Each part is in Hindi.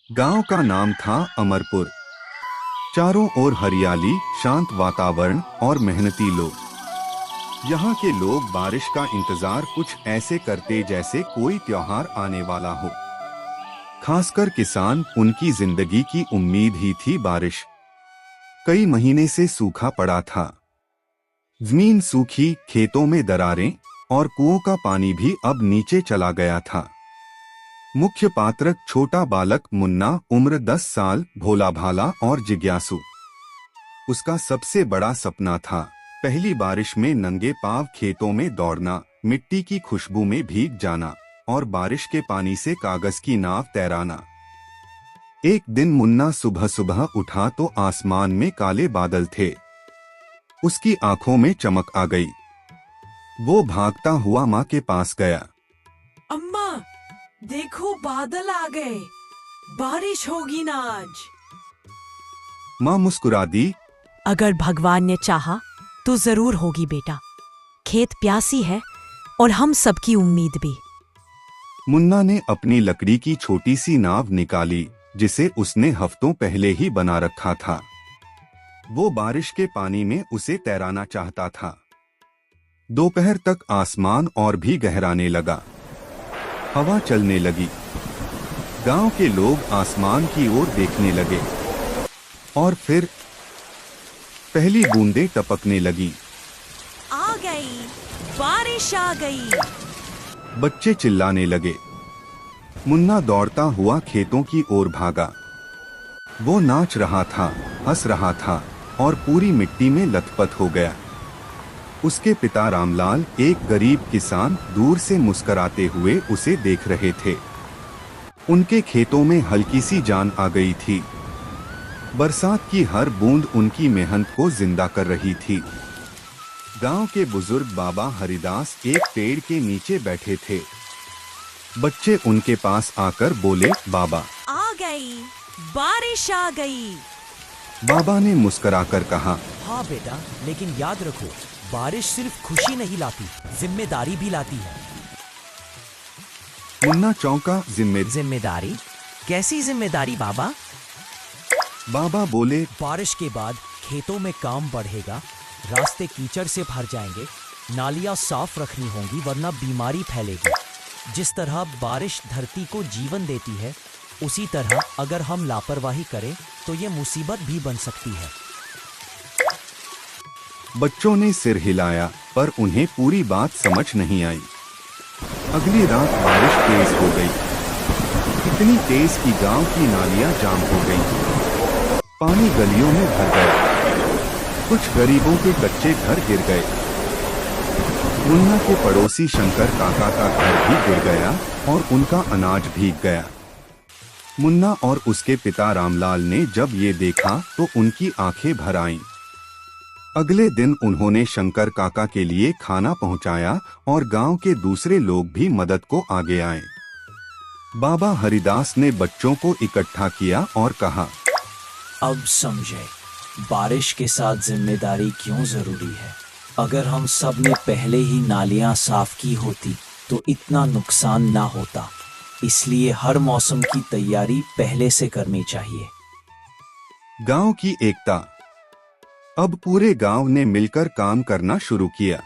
गांव का नाम था अमरपुर। चारों ओर हरियाली, शांत वातावरण और मेहनती लोग। यहाँ के लोग बारिश का इंतजार कुछ ऐसे करते जैसे कोई त्योहार आने वाला हो। खासकर किसान, उनकी जिंदगी की उम्मीद ही थी बारिश। कई महीने से सूखा पड़ा था। जमीन सूखी, खेतों में दरारें और कुओं का पानी भी अब नीचे चला गया था। मुख्य पात्र छोटा बालक मुन्ना, उम्र 10 साल, भोला भाला और जिज्ञासु। उसका सबसे बड़ा सपना था पहली बारिश में नंगे पांव खेतों में दौड़ना, मिट्टी की खुशबू में भीग जाना और बारिश के पानी से कागज की नाव तैराना। एक दिन मुन्ना सुबह सुबह उठा तो आसमान में काले बादल थे। उसकी आंखों में चमक आ गई। वो भागता हुआ माँ के पास गया। अम्मा, देखो बादल आ गए, बारिश होगी ना आज। माँ मुस्कुरा दी। अगर भगवान ने चाहा तो जरूर होगी बेटा। खेत प्यासी है और हम सबकी उम्मीद भी। मुन्ना ने अपनी लकड़ी की छोटी सी नाव निकाली, जिसे उसने हफ्तों पहले ही बना रखा था। वो बारिश के पानी में उसे तैराना चाहता था। दोपहर तक आसमान और भी गहराने लगा। हवा चलने लगी। गांव के लोग आसमान की ओर देखने लगे और फिर पहली बूंदें टपकने लगी। आ गई, बारिश आ गई। बच्चे चिल्लाने लगे। मुन्ना दौड़ता हुआ खेतों की ओर भागा। वो नाच रहा था, हंस रहा था और पूरी मिट्टी में लथपथ हो गया। उसके पिता रामलाल, एक गरीब किसान, दूर से मुस्कराते हुए उसे देख रहे थे। उनके खेतों में हल्की सी जान आ गई थी। बरसात की हर बूंद उनकी मेहनत को जिंदा कर रही थी। गांव के बुजुर्ग बाबा हरिदास एक पेड़ के नीचे बैठे थे। बच्चे उनके पास आकर बोले, बाबा आ गई, बारिश आ गई। बाबा ने मुस्कुराकर कहा, हाँ बेटा, लेकिन याद रखो, बारिश सिर्फ खुशी नहीं लाती, जिम्मेदारी भी लाती है। मुन्ना चौंका। जिम्मेदारी? कैसी जिम्मेदारी बाबा? बाबा बोले, बारिश के बाद खेतों में काम बढ़ेगा, रास्ते कीचड़ से भर जाएंगे, नालियां साफ रखनी होंगी वरना बीमारी फैलेगी। जिस तरह बारिश धरती को जीवन देती है, उसी तरह अगर हम लापरवाही करें तो ये मुसीबत भी बन सकती है। बच्चों ने सिर हिलाया, पर उन्हें पूरी बात समझ नहीं आई। अगली रात बारिश तेज हो गई। इतनी तेज कि गांव की नालियां जाम हो गईं। पानी गलियों में भर गया। कुछ गरीबों के कच्चे घर गिर गए। मुन्ना के पड़ोसी शंकर काका का घर भी गिर गया और उनका अनाज भीग गया। मुन्ना और उसके पिता रामलाल ने जब ये देखा तो उनकी आंखें भर आईं। अगले दिन उन्होंने शंकर काका के लिए खाना पहुंचाया और गांव के दूसरे लोग भी मदद को आगे आए। बाबा हरिदास ने बच्चों को इकट्ठा किया और कहा, अब समझे बारिश के साथ जिम्मेदारी क्यों जरूरी है। अगर हम सब ने पहले ही नालियां साफ की होती तो इतना नुकसान ना होता। इसलिए हर मौसम की तैयारी पहले से करनी चाहिए। गांव की एकता। अब पूरे गांव ने मिलकर काम करना शुरू किया।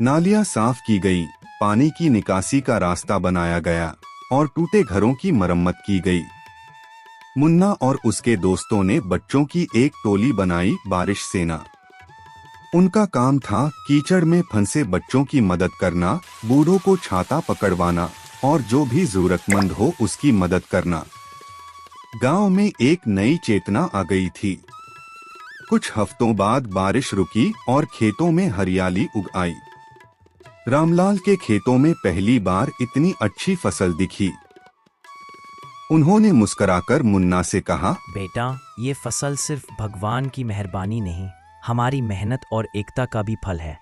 नालियां साफ की गई, पानी की निकासी का रास्ता बनाया गया और टूटे घरों की मरम्मत की गई। मुन्ना और उसके दोस्तों ने बच्चों की एक टोली बनाई, बारिश सेना। उनका काम था कीचड़ में फंसे बच्चों की मदद करना, बूढ़ों को छाता पकड़वाना और जो भी जरूरतमंद हो उसकी मदद करना। गांव में एक नई चेतना आ गई थी। कुछ हफ्तों बाद बारिश रुकी और खेतों में हरियाली उग आई। रामलाल के खेतों में पहली बार इतनी अच्छी फसल दिखी। उन्होंने मुस्कुराकर मुन्ना से कहा, बेटा, ये फसल सिर्फ भगवान की मेहरबानी नहीं, हमारी मेहनत और एकता का भी फल है।